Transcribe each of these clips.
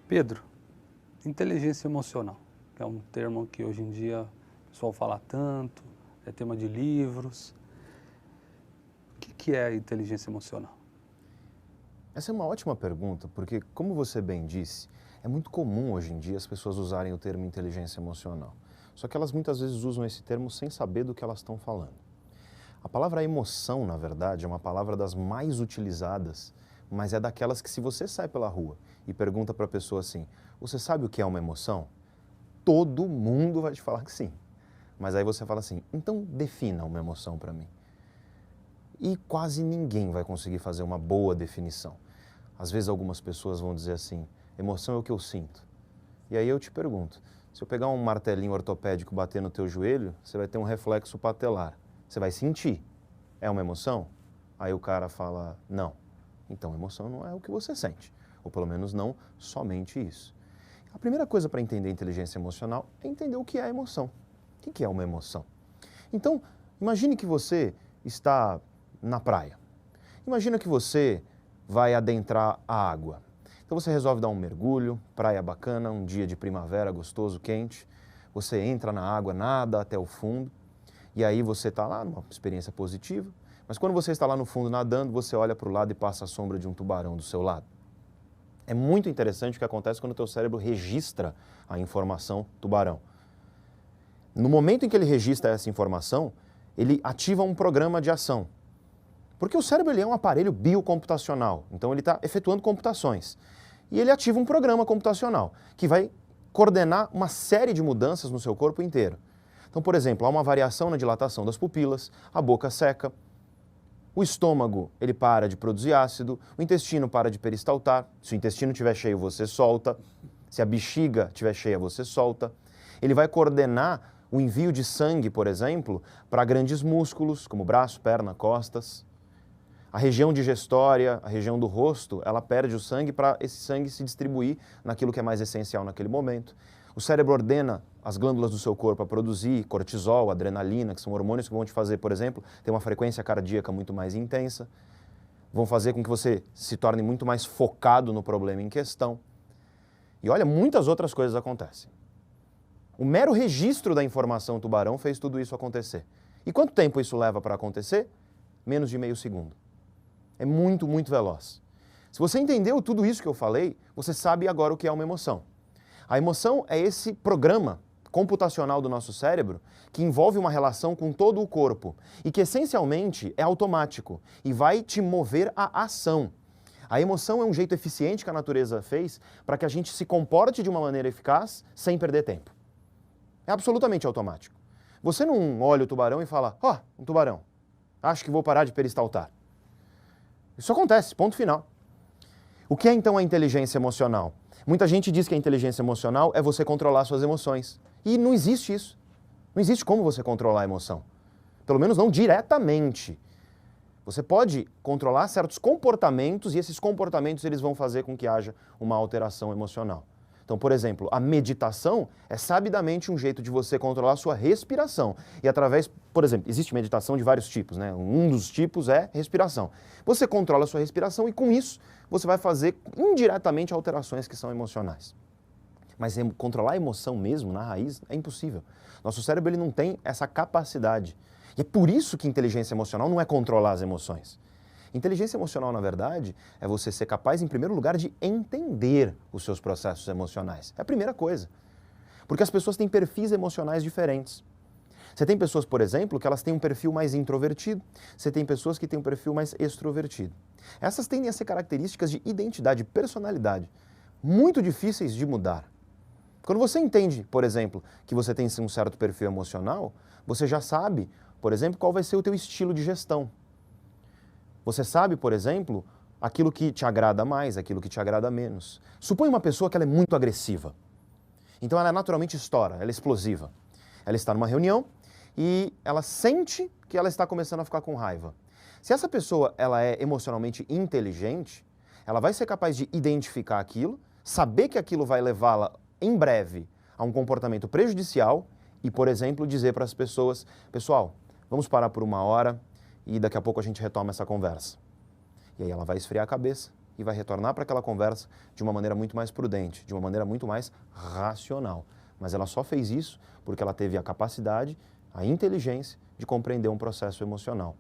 Pedro, inteligência emocional, que é um termo que hoje em dia o pessoal fala tanto, é tema de livros. O que é inteligência emocional? Essa é uma ótima pergunta, porque, como você bem disse, é muito comum hoje em dia as pessoas usarem o termo inteligência emocional. Só que elas muitas vezes usam esse termo sem saber do que elas estão falando. A palavra emoção, na verdade, é uma palavra das mais utilizadas, mas é daquelas que, se você sai pela rua e pergunta para a pessoa assim, você sabe o que é uma emoção? Todo mundo vai te falar que sim. Mas aí você fala assim, então defina uma emoção para mim. E quase ninguém vai conseguir fazer uma boa definição. Às vezes algumas pessoas vão dizer assim, emoção é o que eu sinto. E aí eu te pergunto, se eu pegar um martelinho ortopédico e bater no teu joelho, você vai ter um reflexo patelar. Você vai sentir. É uma emoção? Aí o cara fala, não. Então emoção não é o que você sente. Ou pelo menos não somente isso. A primeira coisa para entender inteligência emocional é entender o que é emoção. O que é uma emoção? Então, imagine que você está na praia. Imagina que você vai adentrar a água. Então você resolve dar um mergulho, praia bacana, um dia de primavera gostoso, quente. Você entra na água, nada até o fundo. E aí você está lá numa experiência positiva. Mas quando você está lá no fundo nadando, você olha para o lado e passa a sombra de um tubarão do seu lado. É muito interessante o que acontece quando o teu cérebro registra a informação tubarão. No momento em que ele registra essa informação, ele ativa um programa de ação. Porque o cérebro ele é um aparelho biocomputacional, então ele está efetuando computações. E ele ativa um programa computacional que vai coordenar uma série de mudanças no seu corpo inteiro. Então, por exemplo, há uma variação na dilatação das pupilas, a boca seca, o estômago ele para de produzir ácido, o intestino para de peristaltar, se o intestino estiver cheio você solta, se a bexiga estiver cheia você solta. Ele vai coordenar o envio de sangue, por exemplo, para grandes músculos, como braço, perna, costas. A região digestória, a região do rosto, ela perde o sangue para esse sangue se distribuir naquilo que é mais essencial naquele momento. O cérebro ordena as glândulas do seu corpo a produzir cortisol, adrenalina, que são hormônios que vão te fazer, por exemplo, ter uma frequência cardíaca muito mais intensa, vão fazer com que você se torne muito mais focado no problema em questão. E olha, muitas outras coisas acontecem. O mero registro da informação tubarão fez tudo isso acontecer. E quanto tempo isso leva para acontecer? Menos de meio segundo. É muito, muito veloz. Se você entendeu tudo isso que eu falei, você sabe agora o que é uma emoção. A emoção é esse programa computacional do nosso cérebro que envolve uma relação com todo o corpo e que essencialmente é automático e vai te mover à ação. A emoção é um jeito eficiente que a natureza fez para que a gente se comporte de uma maneira eficaz sem perder tempo. É absolutamente automático. Você não olha o tubarão e fala, ó, um tubarão, acho que vou parar de peristaltar. Isso acontece, ponto final. O que é então a inteligência emocional? Muita gente diz que a inteligência emocional é você controlar suas emoções. E não existe isso. Não existe como você controlar a emoção. Pelo menos não diretamente. Você pode controlar certos comportamentos e esses comportamentos eles vão fazer com que haja uma alteração emocional. Então, por exemplo, a meditação é sabidamente um jeito de você controlar a sua respiração. E através, por exemplo, existe meditação de vários tipos, né? Um dos tipos é respiração. Você controla a sua respiração e com isso você vai fazer indiretamente alterações que são emocionais. Mas controlar a emoção mesmo, na raiz, é impossível. Nosso cérebro ele não tem essa capacidade. E é por isso que inteligência emocional não é controlar as emoções. Inteligência emocional, na verdade, é você ser capaz, em primeiro lugar, de entender os seus processos emocionais. É a primeira coisa. Porque as pessoas têm perfis emocionais diferentes. Você tem pessoas, por exemplo, que elas têm um perfil mais introvertido. Você tem pessoas que têm um perfil mais extrovertido. Essas tendem a ser características de identidade, personalidade, muito difíceis de mudar. Quando você entende, por exemplo, que você tem um certo perfil emocional, você já sabe, por exemplo, qual vai ser o teu estilo de gestão. Você sabe, por exemplo, aquilo que te agrada mais, aquilo que te agrada menos. Supõe uma pessoa que ela é muito agressiva. Então ela naturalmente estoura, ela é explosiva. Ela está numa reunião e ela sente que ela está começando a ficar com raiva. Se essa pessoa ela é emocionalmente inteligente, ela vai ser capaz de identificar aquilo, saber que aquilo vai levá-la em breve a um comportamento prejudicial e, por exemplo, dizer para as pessoas, pessoal, vamos parar por uma hora e daqui a pouco a gente retoma essa conversa. E aí ela vai esfriar a cabeça e vai retornar para aquela conversa de uma maneira muito mais prudente, de uma maneira muito mais racional. Mas ela só fez isso porque ela teve a capacidade, a inteligência de compreender um processo emocional.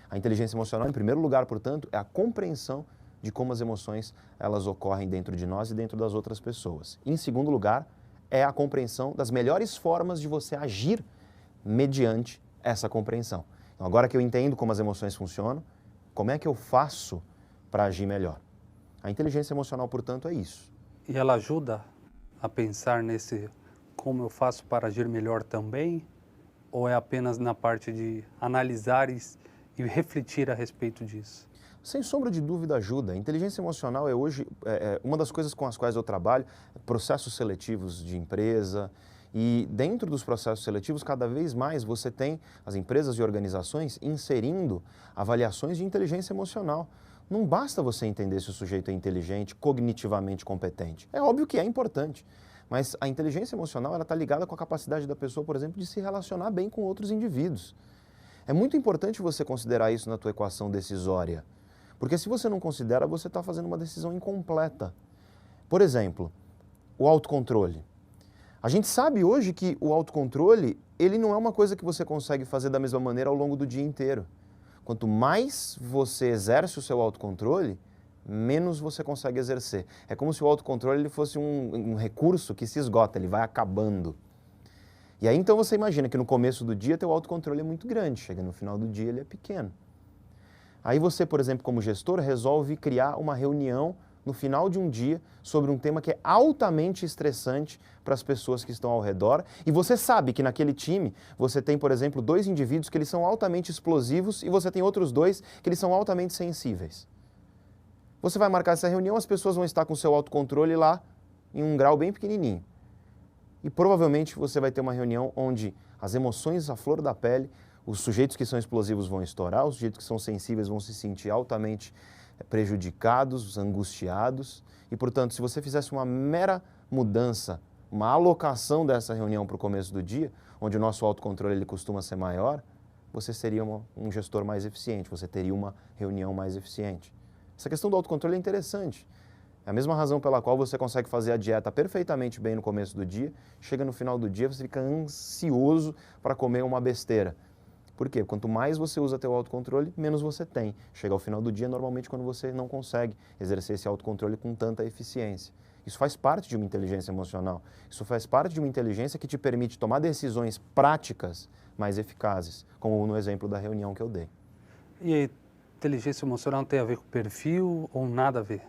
A inteligência emocional, em primeiro lugar, portanto, é a compreensão de como as emoções elas ocorrem dentro de nós e dentro das outras pessoas. Em segundo lugar, é a compreensão das melhores formas de você agir mediante essa compreensão. Então, agora que eu entendo como as emoções funcionam, como é que eu faço para agir melhor? A inteligência emocional, portanto, é isso. E ela ajuda a pensar nesse como eu faço para agir melhor também? Ou é apenas na parte de analisar e refletir a respeito disso? Sem sombra de dúvida ajuda. A inteligência emocional é hoje uma das coisas com as quais eu trabalho, processos seletivos de empresa. E dentro dos processos seletivos, cada vez mais você tem as empresas e organizações inserindo avaliações de inteligência emocional. Não basta você entender se o sujeito é inteligente, cognitivamente competente. É óbvio que é importante, mas a inteligência emocional está ligada com a capacidade da pessoa, por exemplo, de se relacionar bem com outros indivíduos. É muito importante você considerar isso na tua equação decisória, porque se você não considera, você está fazendo uma decisão incompleta. Por exemplo, o autocontrole. A gente sabe hoje que o autocontrole, ele não é uma coisa que você consegue fazer da mesma maneira ao longo do dia inteiro. Quanto mais você exerce o seu autocontrole, menos você consegue exercer. É como se o autocontrole ele fosse um recurso que se esgota, ele vai acabando. E aí então você imagina que no começo do dia teu autocontrole é muito grande, chega no final do dia ele é pequeno. Aí você, por exemplo, como gestor, resolve criar uma reunião no final de um dia sobre um tema que é altamente estressante para as pessoas que estão ao redor. E você sabe que naquele time você tem, por exemplo, 2 indivíduos que eles são altamente explosivos e você tem outros 2 que eles são altamente sensíveis. Você vai marcar essa reunião, as pessoas vão estar com o seu autocontrole lá em um grau bem pequenininho. E provavelmente você vai ter uma reunião onde as emoções à flor da pele, os sujeitos que são explosivos vão estourar, os sujeitos que são sensíveis vão se sentir altamente prejudicados, angustiados. E, portanto, se você fizesse uma mera mudança, uma alocação dessa reunião para o começo do dia, onde o nosso autocontrole ele costuma ser maior, você seria um gestor mais eficiente, você teria uma reunião mais eficiente. Essa questão do autocontrole é interessante. É a mesma razão pela qual você consegue fazer a dieta perfeitamente bem no começo do dia, chega no final do dia, você fica ansioso para comer uma besteira. Por quê? Quanto mais você usa teu autocontrole, menos você tem. Chega ao final do dia, normalmente, quando você não consegue exercer esse autocontrole com tanta eficiência. Isso faz parte de uma inteligência emocional. Isso faz parte de uma inteligência que te permite tomar decisões práticas mais eficazes, como no exemplo da reunião que eu dei. E a inteligência emocional tem a ver com perfil ou nada a ver?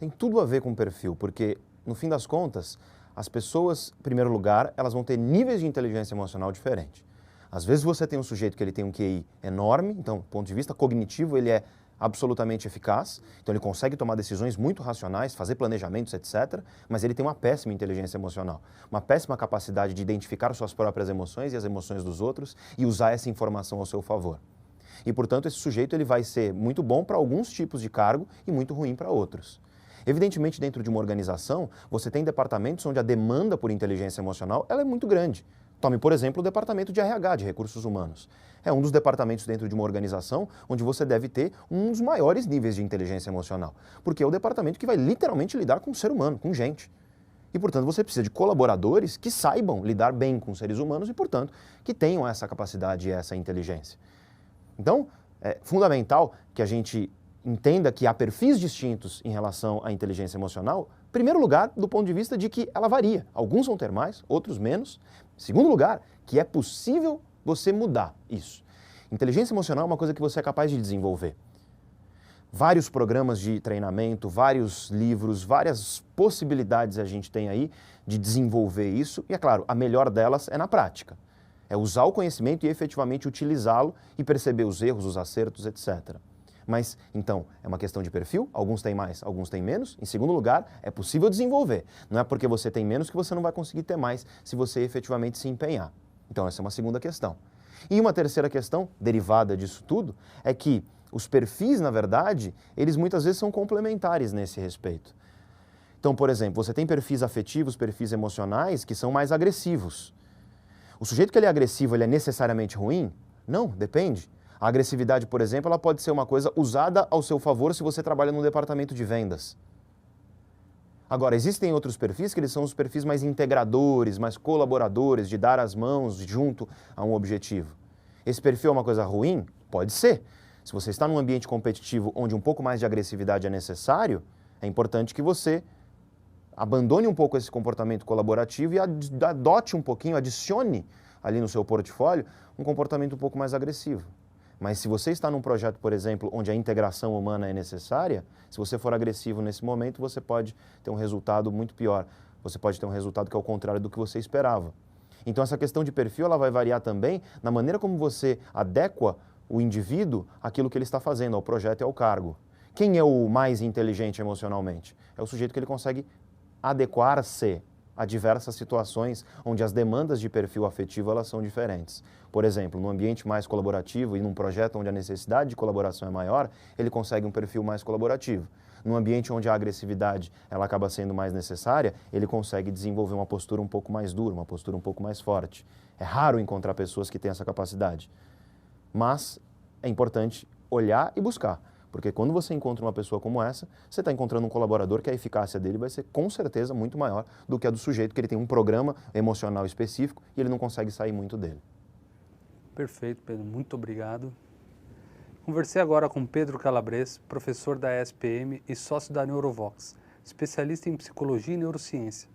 Tem tudo a ver com perfil, porque, no fim das contas, as pessoas, em primeiro lugar, elas vão ter níveis de inteligência emocional diferentes. Às vezes você tem um sujeito que ele tem um QI enorme, então, do ponto de vista cognitivo, ele é absolutamente eficaz, então ele consegue tomar decisões muito racionais, fazer planejamentos, etc., mas ele tem uma péssima inteligência emocional, uma péssima capacidade de identificar suas próprias emoções e as emoções dos outros e usar essa informação ao seu favor. E, portanto, esse sujeito ele vai ser muito bom para alguns tipos de cargo e muito ruim para outros. Evidentemente, dentro de uma organização, você tem departamentos onde a demanda por inteligência emocional ela é muito grande. Tome, por exemplo, o departamento de RH, de recursos humanos. É um dos departamentos dentro de uma organização onde você deve ter um dos maiores níveis de inteligência emocional, porque é o departamento que vai literalmente lidar com o ser humano, com gente. E, portanto, você precisa de colaboradores que saibam lidar bem com seres humanos e, portanto, que tenham essa capacidade e essa inteligência. Então, é fundamental que a gente entenda que há perfis distintos em relação à inteligência emocional. Em primeiro lugar, do ponto de vista de que ela varia. Alguns vão ter mais, outros menos. Em segundo lugar, que é possível você mudar isso. Inteligência emocional é uma coisa que você é capaz de desenvolver. Vários programas de treinamento, vários livros, várias possibilidades a gente tem aí de desenvolver isso. E, é claro, a melhor delas é na prática. É usar o conhecimento e efetivamente utilizá-lo e perceber os erros, os acertos, etc. Mas, então, é uma questão de perfil, alguns têm mais, alguns têm menos. Em segundo lugar, é possível desenvolver. Não é porque você tem menos que você não vai conseguir ter mais se você efetivamente se empenhar. Então, essa é uma segunda questão. E uma terceira questão, derivada disso tudo, é que os perfis, na verdade, eles muitas vezes são complementares nesse respeito. Então, por exemplo, você tem perfis afetivos, perfis emocionais que são mais agressivos. O sujeito que ele é agressivo, ele é necessariamente ruim? Não, depende. A agressividade, por exemplo, ela pode ser uma coisa usada ao seu favor se você trabalha num departamento de vendas. Agora, existem outros perfis que eles são os perfis mais integradores, mais colaboradores, de dar as mãos junto a um objetivo. Esse perfil é uma coisa ruim? Pode ser. Se você está num ambiente competitivo onde um pouco mais de agressividade é necessário, é importante que você abandone um pouco esse comportamento colaborativo e adote um pouquinho, adicione ali no seu portfólio um comportamento um pouco mais agressivo. Mas se você está num projeto, por exemplo, onde a integração humana é necessária, se você for agressivo nesse momento, você pode ter um resultado muito pior. Você pode ter um resultado que é o contrário do que você esperava. Então essa questão de perfil ela vai variar também na maneira como você adequa o indivíduo àquilo que ele está fazendo, ao projeto e ao cargo. Quem é o mais inteligente emocionalmente? É o sujeito que ele consegue adequar-se a diversas situações onde as demandas de perfil afetivo elas são diferentes. Por exemplo, num ambiente mais colaborativo e num projeto onde a necessidade de colaboração é maior, ele consegue um perfil mais colaborativo. Num ambiente onde a agressividade ela acaba sendo mais necessária, ele consegue desenvolver uma postura um pouco mais dura, uma postura um pouco mais forte. É raro encontrar pessoas que têm essa capacidade. Mas é importante olhar e buscar. Porque quando você encontra uma pessoa como essa, você está encontrando um colaborador que a eficácia dele vai ser com certeza muito maior do que a do sujeito que ele tem um programa emocional específico e ele não consegue sair muito dele. Perfeito, Pedro. Muito obrigado. Conversei agora com Pedro Calabres, professor da ESPM e sócio da Neurovox, especialista em psicologia e neurociência.